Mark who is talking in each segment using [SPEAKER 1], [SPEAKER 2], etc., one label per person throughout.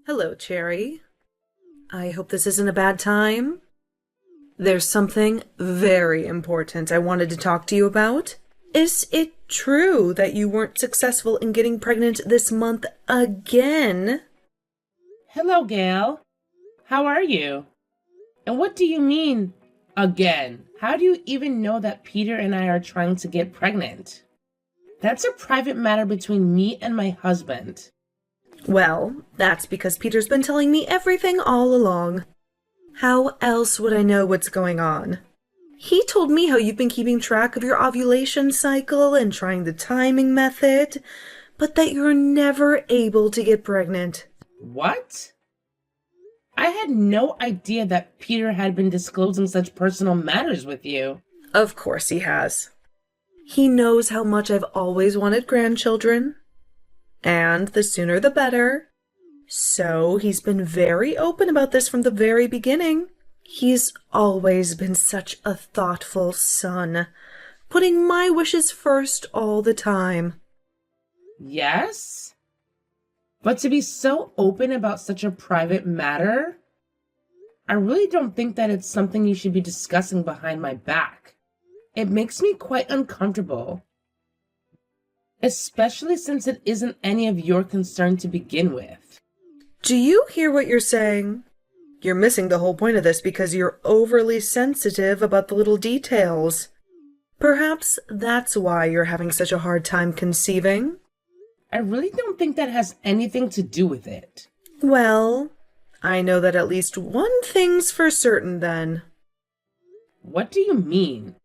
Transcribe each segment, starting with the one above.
[SPEAKER 1] Hello, Cherry. I hope this isn't a bad time. There's something very important I wanted to talk to you about. Is it true that you weren't successful in getting pregnant this month again?
[SPEAKER 2] Hello, Gail. How are you? And what do you mean, again? How do you even know that Peter and I are trying to get pregnant? That's a private matter between me and my husband.
[SPEAKER 1] Well, that's because Peter's been telling me everything all along. How else would I know what's going on? He told me how you've been keeping track of your ovulation cycle and trying the timing method, but that you're never able to get pregnant.
[SPEAKER 2] What? I had no idea that Peter had been disclosing such personal matters with you.
[SPEAKER 1] Of course he has. He knows how much I've always wanted grandchildren, and the sooner the better. So he's been very open about this from the very beginning. He's always been such a thoughtful son, putting my wishes first all the time.
[SPEAKER 2] Yes? But to be so open about such a private matter, I really don't think that it's something you should be discussing behind my back. It makes me quite uncomfortable. Especially since it isn't any of your concern to begin with.
[SPEAKER 1] Do you hear what you're saying? You're missing the whole point of this because you're overly sensitive about the little details. Perhaps that's why you're having such a hard time conceiving.
[SPEAKER 2] I really don't think that has anything to do with it.
[SPEAKER 1] Well, I know that at least one thing's for certain then.
[SPEAKER 2] What do you mean?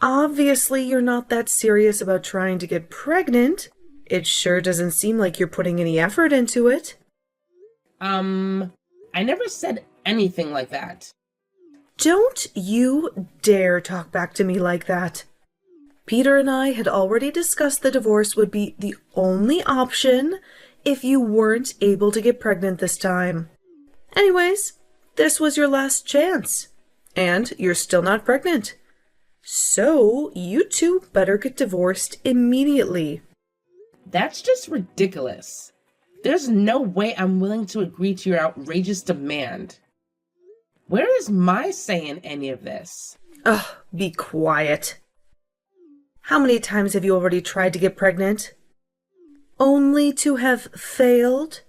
[SPEAKER 1] Obviously, you're not that serious about trying to get pregnant. It sure doesn't seem like you're putting any effort into it.
[SPEAKER 2] I never said anything like that.
[SPEAKER 1] Don't you dare talk back to me like that. Peter and I had already discussed the divorce would be the only option if you weren't able to get pregnant this time. Anyways, this was your last chance, and you're still not pregnant. So, you two better get divorced immediately.
[SPEAKER 2] That's just ridiculous. There's no way I'm willing to agree to your outrageous demand. Where is my say in any of this?
[SPEAKER 1] Ugh, be quiet. How many times have you already tried to get pregnant? Only to have failed?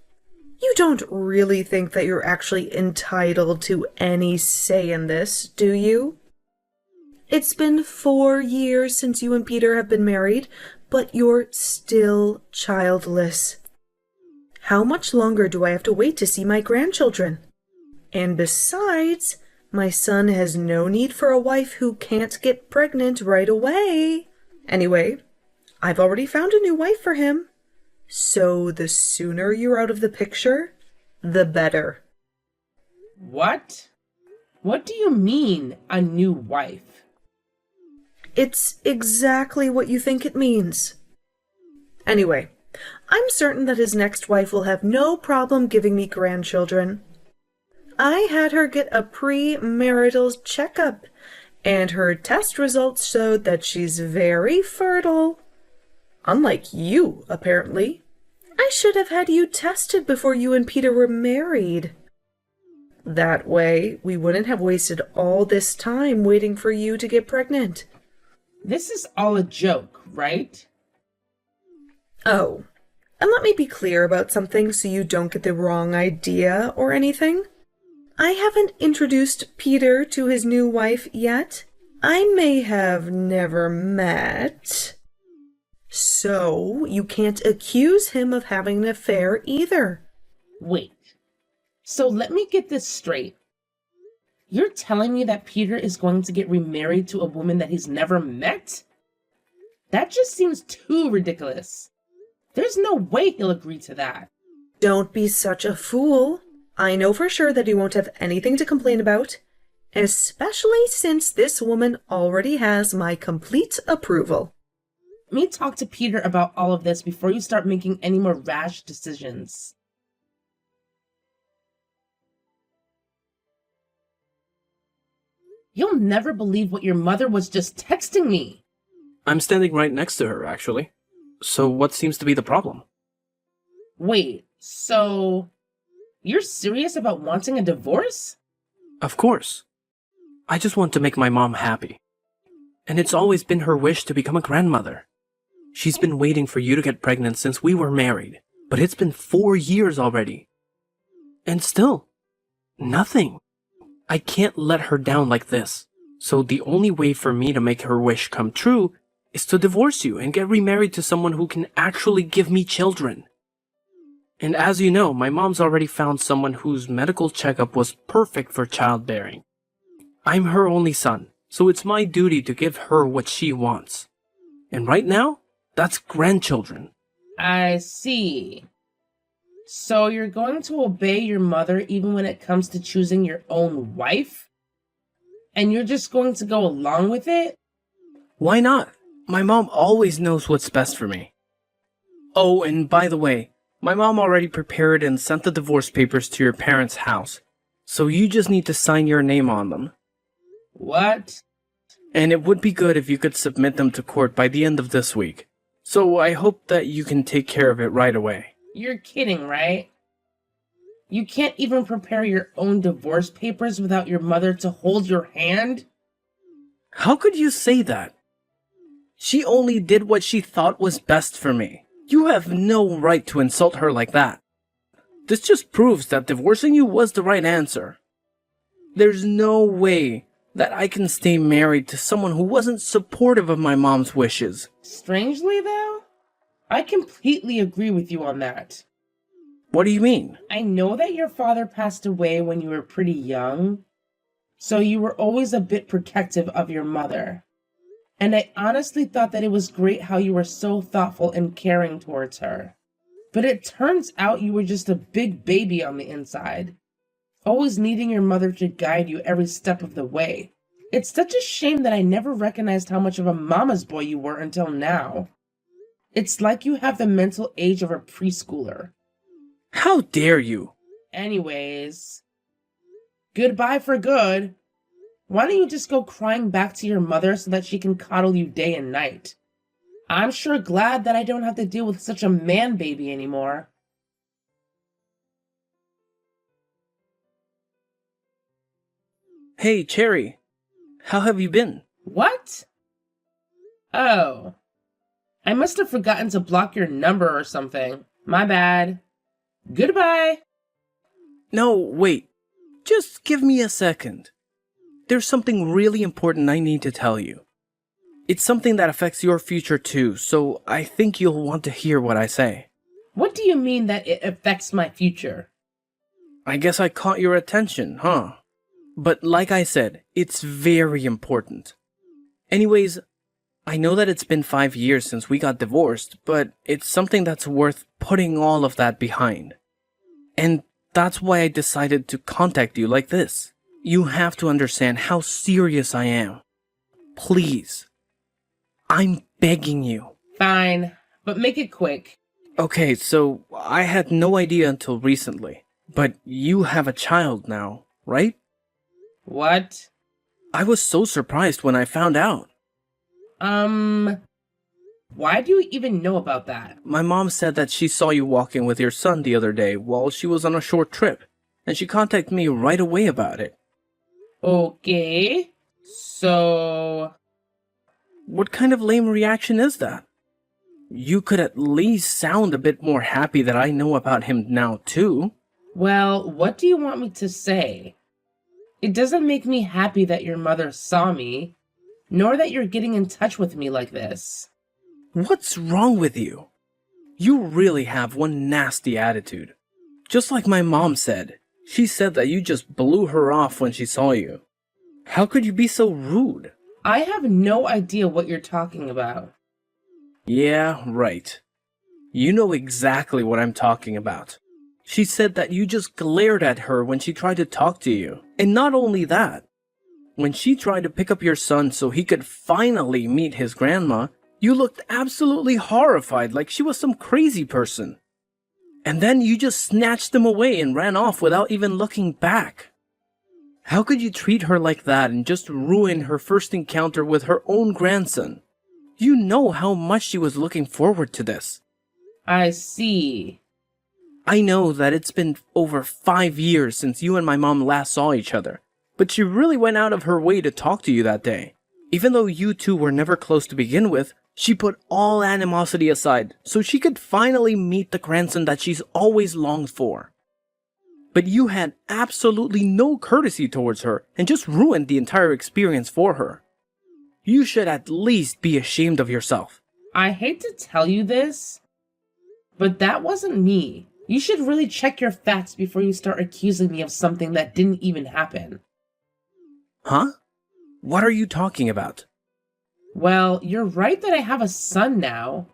[SPEAKER 1] You don't really think that you're actually entitled to any say in this, do you? It's been 4 years since you and Peter have been married, but you're still childless. How much longer do I have to wait to see my grandchildren? And besides, my son has no need for a wife who can't get pregnant right away. Anyway, I've already found a new wife for him. So the sooner you're out of the picture, the better.
[SPEAKER 2] What? What do you mean, a new wife?
[SPEAKER 1] It's exactly what you think it means. Anyway, I'm certain that his next wife will have no problem giving me grandchildren. I had her get a pre-marital checkup, and her test results showed that she's very fertile. Unlike you, apparently. I should have had you tested before you and Peter were married. That way, we wouldn't have wasted all this time waiting for you to get pregnant.
[SPEAKER 2] This is all a joke, right?
[SPEAKER 1] Oh, and let me be clear about something so you don't get the wrong idea or anything. I haven't introduced Peter to his new wife yet. I may have never met. So, you can't accuse him of having an affair either.
[SPEAKER 2] Wait. So let me get this straight. You're telling me that Peter is going to get remarried to a woman that he's never met? That just seems too ridiculous. There's no way he'll agree to that.
[SPEAKER 1] Don't be such a fool. I know for sure that he won't have anything to complain about, especially since this woman already has my complete approval.
[SPEAKER 2] Let me talk to Peter about all of this before you start making any more rash decisions. You'll never believe what your mother was just texting me.
[SPEAKER 3] I'm standing right next to her, actually. So what seems to be the problem?
[SPEAKER 2] Wait, so You're serious about wanting a divorce?
[SPEAKER 3] Of course. I just want to make my mom happy. And it's always been her wish to become a grandmother. She's been waiting for you to get pregnant since we were married, but it's been 4 years already. And still, nothing. I can't let her down like this. So the only way for me to make her wish come true is to divorce you and get remarried to someone who can actually give me children. And as you know, my mom's already found someone whose medical checkup was perfect for childbearing. I'm her only son, so it's my duty to give her what she wants. And right now, that's grandchildren.
[SPEAKER 2] I see. So you're going to obey your mother even when it comes to choosing your own wife? And you're just going to go along with it?
[SPEAKER 3] Why not? My mom always knows what's best for me. Oh, and by the way, my mom already prepared and sent the divorce papers to your parents' house, so you just need to sign your name on them.
[SPEAKER 2] What?
[SPEAKER 3] And it would be good if you could submit them to court by the end of this week. So I hope that you can take care of it right away.
[SPEAKER 2] You're kidding, right? You can't even prepare your own divorce papers without your mother to hold your hand?
[SPEAKER 3] How could you say that? She only did what she thought was best for me. You have no right to insult her like that. This just proves that divorcing you was the right answer. There's no way that I can stay married to someone who wasn't supportive of my mom's wishes.
[SPEAKER 2] Strangely, though, I completely agree with you on that.
[SPEAKER 3] What do you mean?
[SPEAKER 2] I know that your father passed away when you were pretty young, so you were always a bit protective of your mother. And I honestly thought that it was great how you were so thoughtful and caring towards her. But it turns out you were just a big baby on the inside, always needing your mother to guide you every step of the way. It's such a shame that I never recognized how much of a mama's boy you were until now. It's like you have the mental age of a preschooler.
[SPEAKER 3] How dare you?
[SPEAKER 2] Anyways, goodbye for good. Why don't you just go crying back to your mother so that she can coddle you day and night? I'm sure glad that I don't have to deal with such a man baby anymore.
[SPEAKER 3] Hey, Cherry. How have you been?
[SPEAKER 2] What? Oh. I must have forgotten to block your number or something. My bad. Goodbye.
[SPEAKER 3] No, wait. Just give me a second. There's something really important I need to tell you. It's something that affects your future too, so I think you'll want to hear what I say.
[SPEAKER 2] What do you mean that it affects my future?
[SPEAKER 3] I guess I caught your attention, huh? But like I said, it's very important. Anyways, I know that it's been 5 years since we got divorced, but it's something that's worth putting all of that behind. And that's why I decided to contact you like this. You have to understand how serious I am. Please. I'm begging you.
[SPEAKER 2] Fine, but make it quick.
[SPEAKER 3] Okay, so I had no idea until recently, but you have a child now, right?
[SPEAKER 2] What?
[SPEAKER 3] I was so surprised when I found out.
[SPEAKER 2] Why do you even know about that?
[SPEAKER 3] My mom said that she saw you walking with your son the other day while she was on a short trip, and she contacted me right away about it.
[SPEAKER 2] Okay, so...
[SPEAKER 3] What kind of lame reaction is that? You could at least sound a bit more happy that I know about him now too.
[SPEAKER 2] Well, what do you want me to say? It doesn't make me happy that your mother saw me, nor that you're getting in touch with me like this.
[SPEAKER 3] What's wrong with you? You really have one nasty attitude. Just like my mom said. She said that you just blew her off when she saw you. How could you be so rude?
[SPEAKER 2] I have no idea what you're talking about.
[SPEAKER 3] Yeah, right. You know exactly what I'm talking about. She said that you just glared at her when she tried to talk to you. And not only that, when she tried to pick up your son so he could finally meet his grandma, you looked absolutely horrified like she was some crazy person. And then you just snatched him away and ran off without even looking back. How could you treat her like that and just ruin her first encounter with her own grandson? You know how much she was looking forward to this.
[SPEAKER 2] I see.
[SPEAKER 3] I know that it's been over 5 years since you and my mom last saw each other, but she really went out of her way to talk to you that day. Even though you two were never close to begin with, she put all animosity aside so she could finally meet the grandson that she's always longed for. But you had absolutely no courtesy towards her and just ruined the entire experience for her. You should at least be ashamed of yourself.
[SPEAKER 2] I hate to tell you this, but that wasn't me. You should really check your facts before you start accusing me of something that didn't even happen.
[SPEAKER 3] Huh? What are you talking about?
[SPEAKER 2] Well, you're right that I have a son now,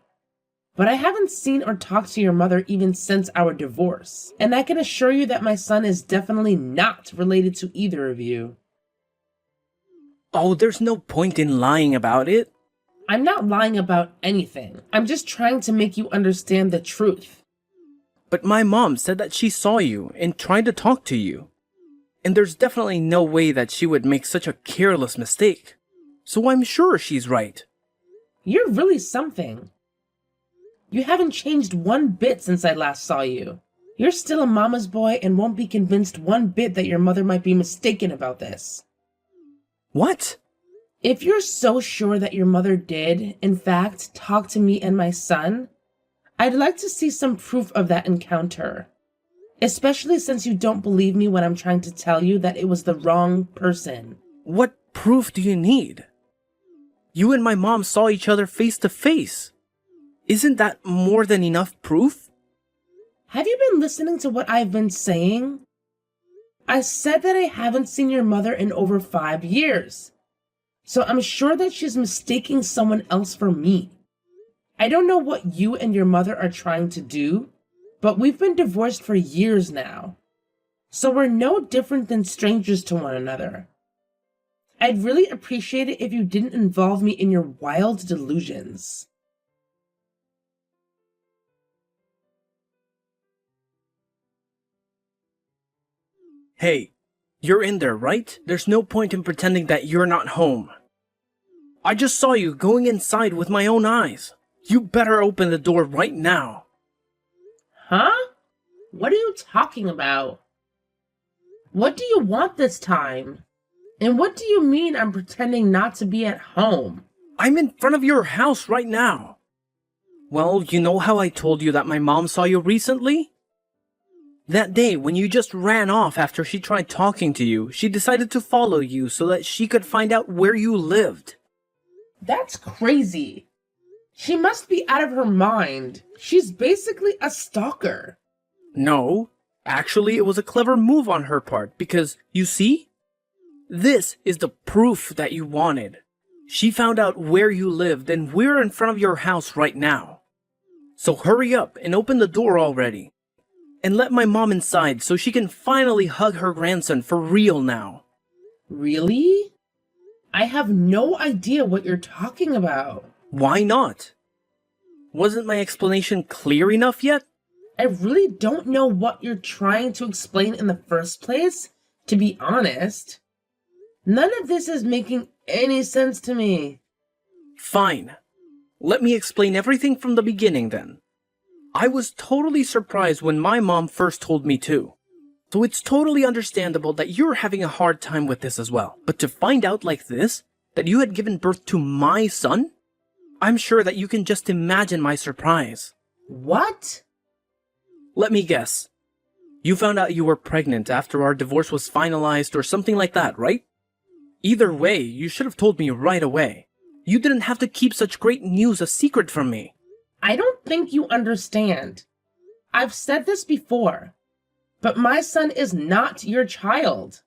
[SPEAKER 2] but I haven't seen or talked to your mother even since our divorce, and I can assure you that my son is definitely not related to either of you.
[SPEAKER 3] Oh, there's no point in lying about it.
[SPEAKER 2] I'm not lying about anything. I'm just trying to make you understand the truth.
[SPEAKER 3] But my mom said that she saw you and tried to talk to you. And there's definitely no way that she would make such a careless mistake. So I'm sure she's right.
[SPEAKER 2] You're really something. You haven't changed one bit since I last saw you. You're still a mama's boy and won't be convinced one bit that your mother might be mistaken about this.
[SPEAKER 3] What?
[SPEAKER 2] If you're so sure that your mother did, in fact, talk to me and my son, I'd like to see some proof of that encounter. Especially since you don't believe me when I'm trying to tell you that it was the wrong person.
[SPEAKER 3] What proof do you need? You and my mom saw each other face to face. Isn't that more than enough proof?
[SPEAKER 2] Have you been listening to what I've been saying? I said that I haven't seen your mother in over 5 years. So I'm sure that she's mistaking someone else for me. I don't know what you and your mother are trying to do, but we've been divorced for years now. So we're no different than strangers to one another. I'd really appreciate it if you didn't involve me in your wild delusions.
[SPEAKER 3] Hey, you're in there, right? There's no point in pretending that you're not home. I just saw you going inside with my own eyes. You better open the door right now.
[SPEAKER 2] Huh? What are you talking about? What do you want this time? And what do you mean I'm pretending not to be at home?
[SPEAKER 3] I'm in front of your house right now. Well, you know how I told you that my mom saw you recently? That day when you just ran off after she tried talking to you, she decided to follow you so that she could find out where you lived.
[SPEAKER 2] That's crazy. She must be out of her mind. She's basically a stalker.
[SPEAKER 3] No, actually it was a clever move on her part because, you see? This is the proof that you wanted. She found out where you lived and we're in front of your house right now. So hurry up and open the door already. And let my mom inside so she can finally hug her grandson for real now.
[SPEAKER 2] Really? I have no idea what you're talking about.
[SPEAKER 3] Why not? Wasn't my explanation clear enough yet?
[SPEAKER 2] I really don't know what you're trying to explain in the first place, to be honest. None of this is making any sense to me.
[SPEAKER 3] Fine. Let me explain everything from the beginning then. I was totally surprised when my mom first told me too. So it's totally understandable that you're having a hard time with this as well. But to find out like this, that you had given birth to my son? I'm sure that you can just imagine my surprise.
[SPEAKER 2] What?
[SPEAKER 3] Let me guess. You found out you were pregnant after our divorce was finalized or something like that, right? Either way, you should have told me right away. You didn't have to keep such great news a secret from me.
[SPEAKER 2] I don't think you understand. I've said this before, but my son is not your child.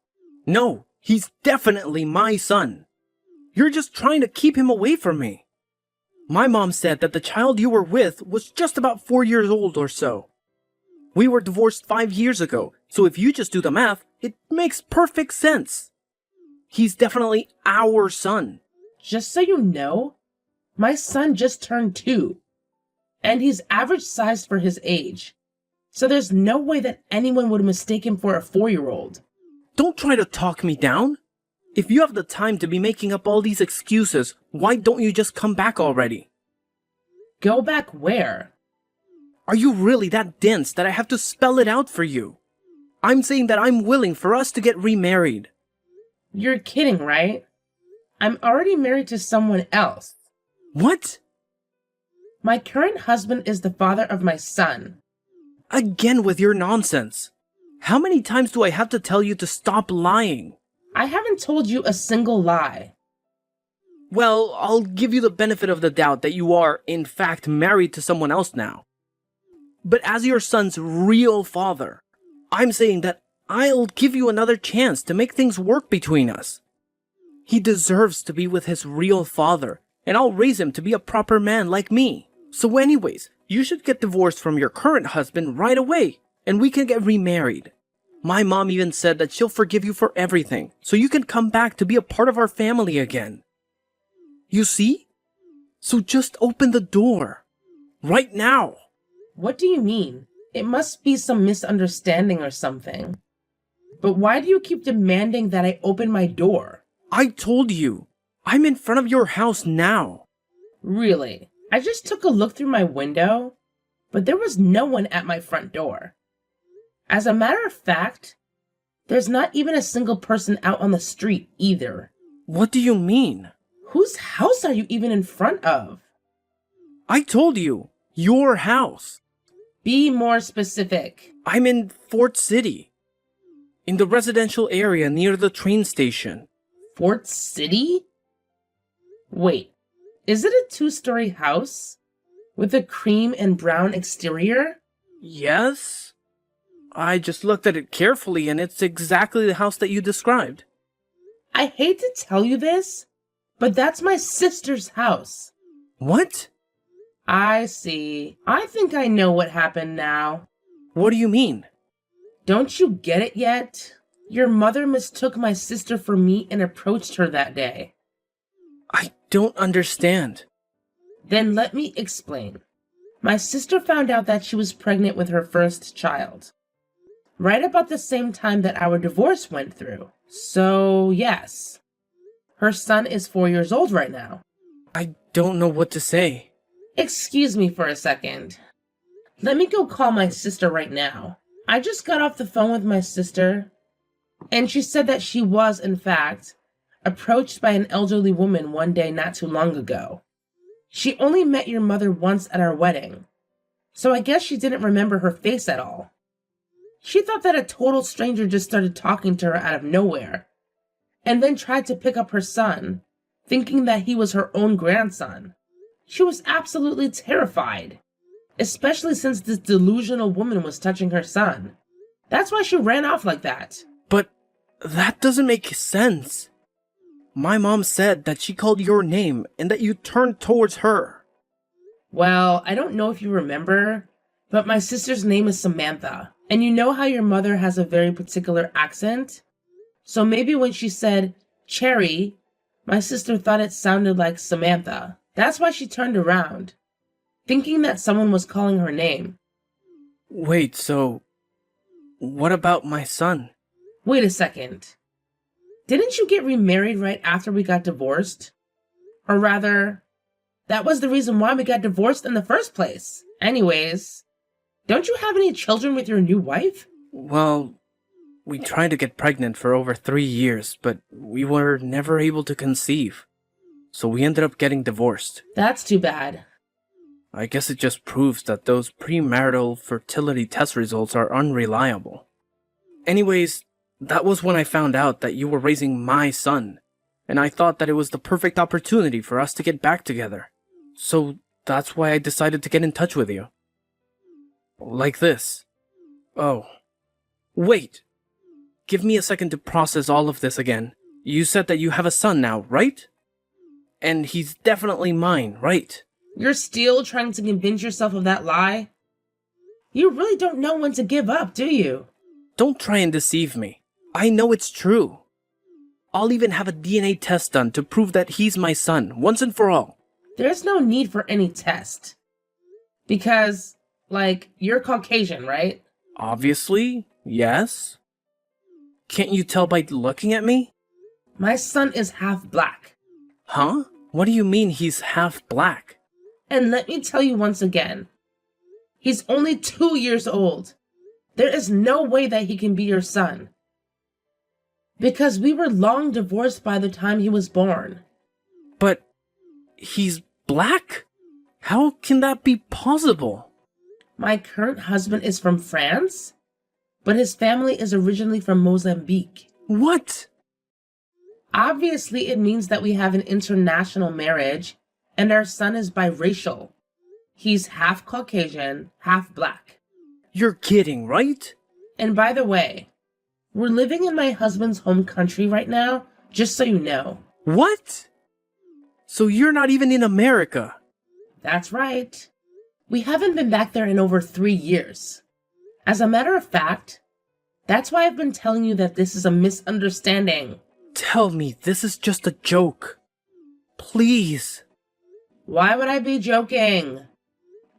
[SPEAKER 3] No, he's definitely my son. You're just trying to keep him away from me. My mom said that the child you were with was just about 4 years old or so. We were divorced 5 years ago, so if you just do the math, it makes perfect sense. He's definitely our son.
[SPEAKER 2] Just so you know, my son just turned 2, and he's average sized for his age. So there's no way that anyone would mistake him for a 4-year-old.
[SPEAKER 3] Don't try to talk me down. If you have the time to be making up all these excuses, why don't you just come back already?
[SPEAKER 2] Go back where?
[SPEAKER 3] Are you really that dense that I have to spell it out for you? I'm saying that I'm willing for us to get remarried.
[SPEAKER 2] You're kidding, right? I'm already married to someone else.
[SPEAKER 3] What?
[SPEAKER 2] My current husband is the father of my son.
[SPEAKER 3] Again with your nonsense. How many times do I have to tell you to stop lying?
[SPEAKER 2] I haven't told you a single lie.
[SPEAKER 3] Well, I'll give you the benefit of the doubt that you are, in fact, married to someone else now. But as your son's real father, I'm saying that I'll give you another chance to make things work between us. He deserves to be with his real father, and I'll raise him to be a proper man like me. So anyways, you should get divorced from your current husband right away, and we can get remarried. My mom even said that she'll forgive you for everything, so you can come back to be a part of our family again. You see? So just open the door. Right now.
[SPEAKER 2] What do you mean? It must be some misunderstanding or something. But why do you keep demanding that I open my door?
[SPEAKER 3] I told you. I'm in front of your house now.
[SPEAKER 2] Really? I just took a look through my window, but there was no one at my front door. As a matter of fact, there's not even a single person out on the street either.
[SPEAKER 3] What do you mean?
[SPEAKER 2] Whose house are you even in front of?
[SPEAKER 3] I told you. Your house.
[SPEAKER 2] Be more specific.
[SPEAKER 3] I'm in Fort City. In the residential area near the train station.
[SPEAKER 2] Fort City? Wait, is it a 2-story house? With a cream and brown exterior?
[SPEAKER 3] Yes. I just looked at it carefully and it's exactly the house that you described.
[SPEAKER 2] I hate to tell you this, but that's my sister's house.
[SPEAKER 3] What?
[SPEAKER 2] I see. I think I know what happened now.
[SPEAKER 3] What do you mean?
[SPEAKER 2] Don't you get it yet? Your mother mistook my sister for me and approached her that day.
[SPEAKER 3] I don't understand.
[SPEAKER 2] Then let me explain. My sister found out that she was pregnant with her first child, right about the same time that our divorce went through. So, yes. Her son is 4 years old right now.
[SPEAKER 3] I don't know what to say.
[SPEAKER 2] Excuse me for a second. Let me go call my sister right now. I just got off the phone with my sister, and she said that she was, in fact, approached by an elderly woman one day not too long ago. She only met your mother once at our wedding, so I guess she didn't remember her face at all. She thought that a total stranger just started talking to her out of nowhere, and then tried to pick up her son, thinking that he was her own grandson. She was absolutely terrified, especially since this delusional woman was touching her son. That's why she ran off like that.
[SPEAKER 3] But that doesn't make sense. My mom said that she called your name and that you turned towards her.
[SPEAKER 2] Well, I don't know if you remember, but my sister's name is Samantha. And you know how your mother has a very particular accent? So maybe when she said Cherry, my sister thought it sounded like Samantha. That's why she turned around, thinking that someone was calling her name.
[SPEAKER 3] Wait, so what about my son?
[SPEAKER 2] Wait a second. Didn't you get remarried right after we got divorced? Or rather, that was the reason why we got divorced in the first place. Anyways, don't you have any children with your new wife?
[SPEAKER 3] Well, we tried to get pregnant for over 3 years, but we were never able to conceive. So we ended up getting divorced.
[SPEAKER 2] That's too bad.
[SPEAKER 3] I guess it just proves that those premarital fertility test results are unreliable. Anyways, that was when I found out that you were raising my son, and I thought that it was the perfect opportunity for us to get back together. So that's why I decided to get in touch with you. Like this. Oh. Wait. Give me a second to process all of this again. You said that you have a son now, right? And he's definitely mine, right?
[SPEAKER 2] You're still trying to convince yourself of that lie? You really don't know when to give up, do you?
[SPEAKER 3] Don't try and deceive me. I know it's true. I'll even have a DNA test done to prove that he's my son, once and for all.
[SPEAKER 2] There's no need for any test. Because, you're Caucasian, right?
[SPEAKER 3] Obviously, yes. Can't you tell by looking at me?
[SPEAKER 2] My son is half black.
[SPEAKER 3] Huh? What do you mean he's half black?
[SPEAKER 2] And let me tell you once again, He's only 2 years old. There is no way that he can be your son. Because we were long divorced by the time he was born.
[SPEAKER 3] But he's black? How can that be possible?
[SPEAKER 2] My current husband is from France, but his family is originally from Mozambique.
[SPEAKER 3] What?
[SPEAKER 2] Obviously, it means that we have an international marriage, and our son is biracial. He's half Caucasian, half black.
[SPEAKER 3] You're kidding, right?
[SPEAKER 2] And by the way, we're living in my husband's home country right now, just so you know.
[SPEAKER 3] What? So you're not even in America?
[SPEAKER 2] That's right. We haven't been back there in over 3 years. As a matter of fact, that's why I've been telling you that this is a misunderstanding.
[SPEAKER 3] Tell me this is just a joke. Please.
[SPEAKER 2] Why would I be joking?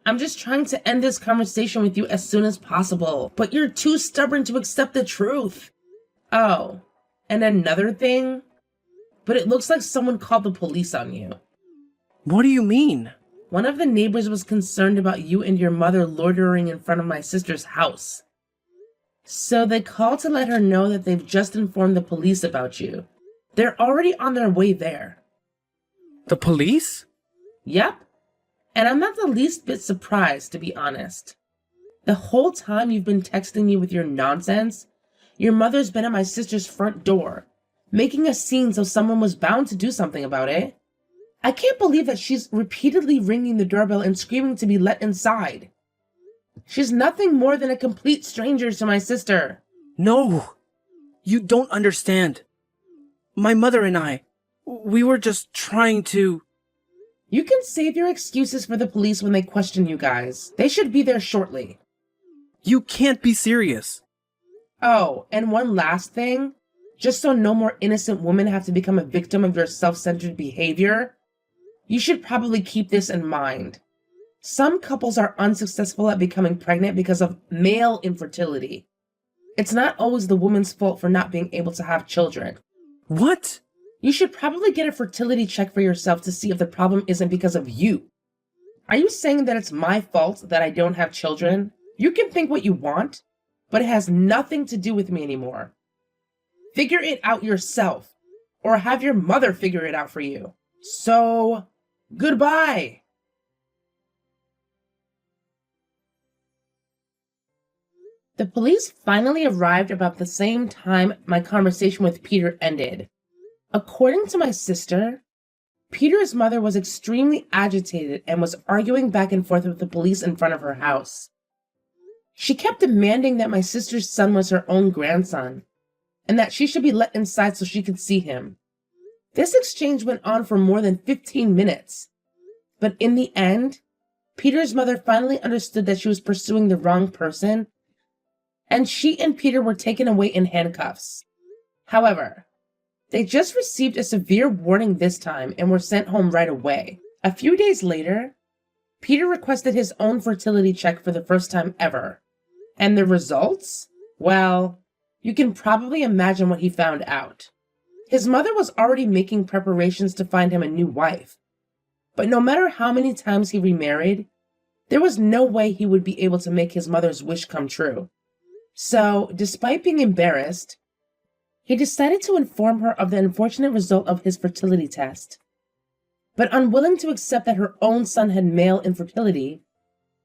[SPEAKER 2] I'm just trying to end this conversation with you as soon as possible, but you're too stubborn to accept the truth. Oh, and another thing, but it looks like someone called the police on you.
[SPEAKER 3] What do you mean?
[SPEAKER 2] One of the neighbors was concerned about you and your mother loitering in front of my sister's house. So they called to let her know that they've just informed the police about you. They're already on their way there.
[SPEAKER 3] The police?
[SPEAKER 2] Yep. And I'm not the least bit surprised, to be honest. The whole time you've been texting me with your nonsense, your mother's been at my sister's front door, making a scene so someone was bound to do something about it. I can't believe that she's repeatedly ringing the doorbell and screaming to be let inside. She's nothing more than a complete stranger to my sister.
[SPEAKER 3] No, you don't understand. My mother and I, we were just trying to...
[SPEAKER 2] You can save your excuses for the police when they question you guys. They should be there shortly.
[SPEAKER 3] You can't be serious.
[SPEAKER 2] Oh, and one last thing. Just so no more innocent women have to become a victim of your self-centered behavior, you should probably keep this in mind. Some couples are unsuccessful at becoming pregnant because of male infertility. It's not always the woman's fault for not being able to have children.
[SPEAKER 3] What?
[SPEAKER 2] You should probably get a fertility check for yourself to see if the problem isn't because of you. Are you saying that it's my fault that I don't have children? You can think what you want, but it has nothing to do with me anymore. Figure it out yourself, or have your mother figure it out for you. So, goodbye. The police finally arrived about the same time my conversation with Peter ended. According to my sister, Peter's mother was extremely agitated and was arguing back and forth with the police in front of her house. She kept demanding that my sister's son was her own grandson, and that she should be let inside so she could see him. This exchange went on for more than 15 minutes, but in the end, Peter's mother finally understood that she was pursuing the wrong person, and she and Peter were taken away in handcuffs. However, they just received a severe warning this time and were sent home right away. A few days later, Peter requested his own fertility check for the first time ever. And the results? Well, you can probably imagine what he found out. His mother was already making preparations to find him a new wife. But no matter how many times he remarried, there was no way he would be able to make his mother's wish come true. So, despite being embarrassed, he decided to inform her of the unfortunate result of his fertility test. But unwilling to accept that her own son had male infertility,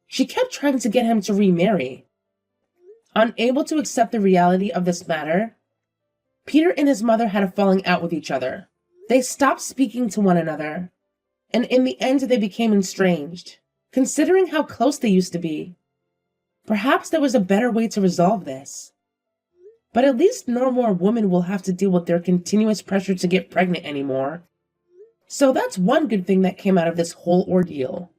[SPEAKER 2] she kept trying to get him to remarry. Unable to accept the reality of this matter, Peter and his mother had a falling out with each other. They stopped speaking to one another, and in the end they became estranged. Considering how close they used to be, perhaps there was a better way to resolve this. But at least no more women will have to deal with their continuous pressure to get pregnant anymore. So that's one good thing that came out of this whole ordeal.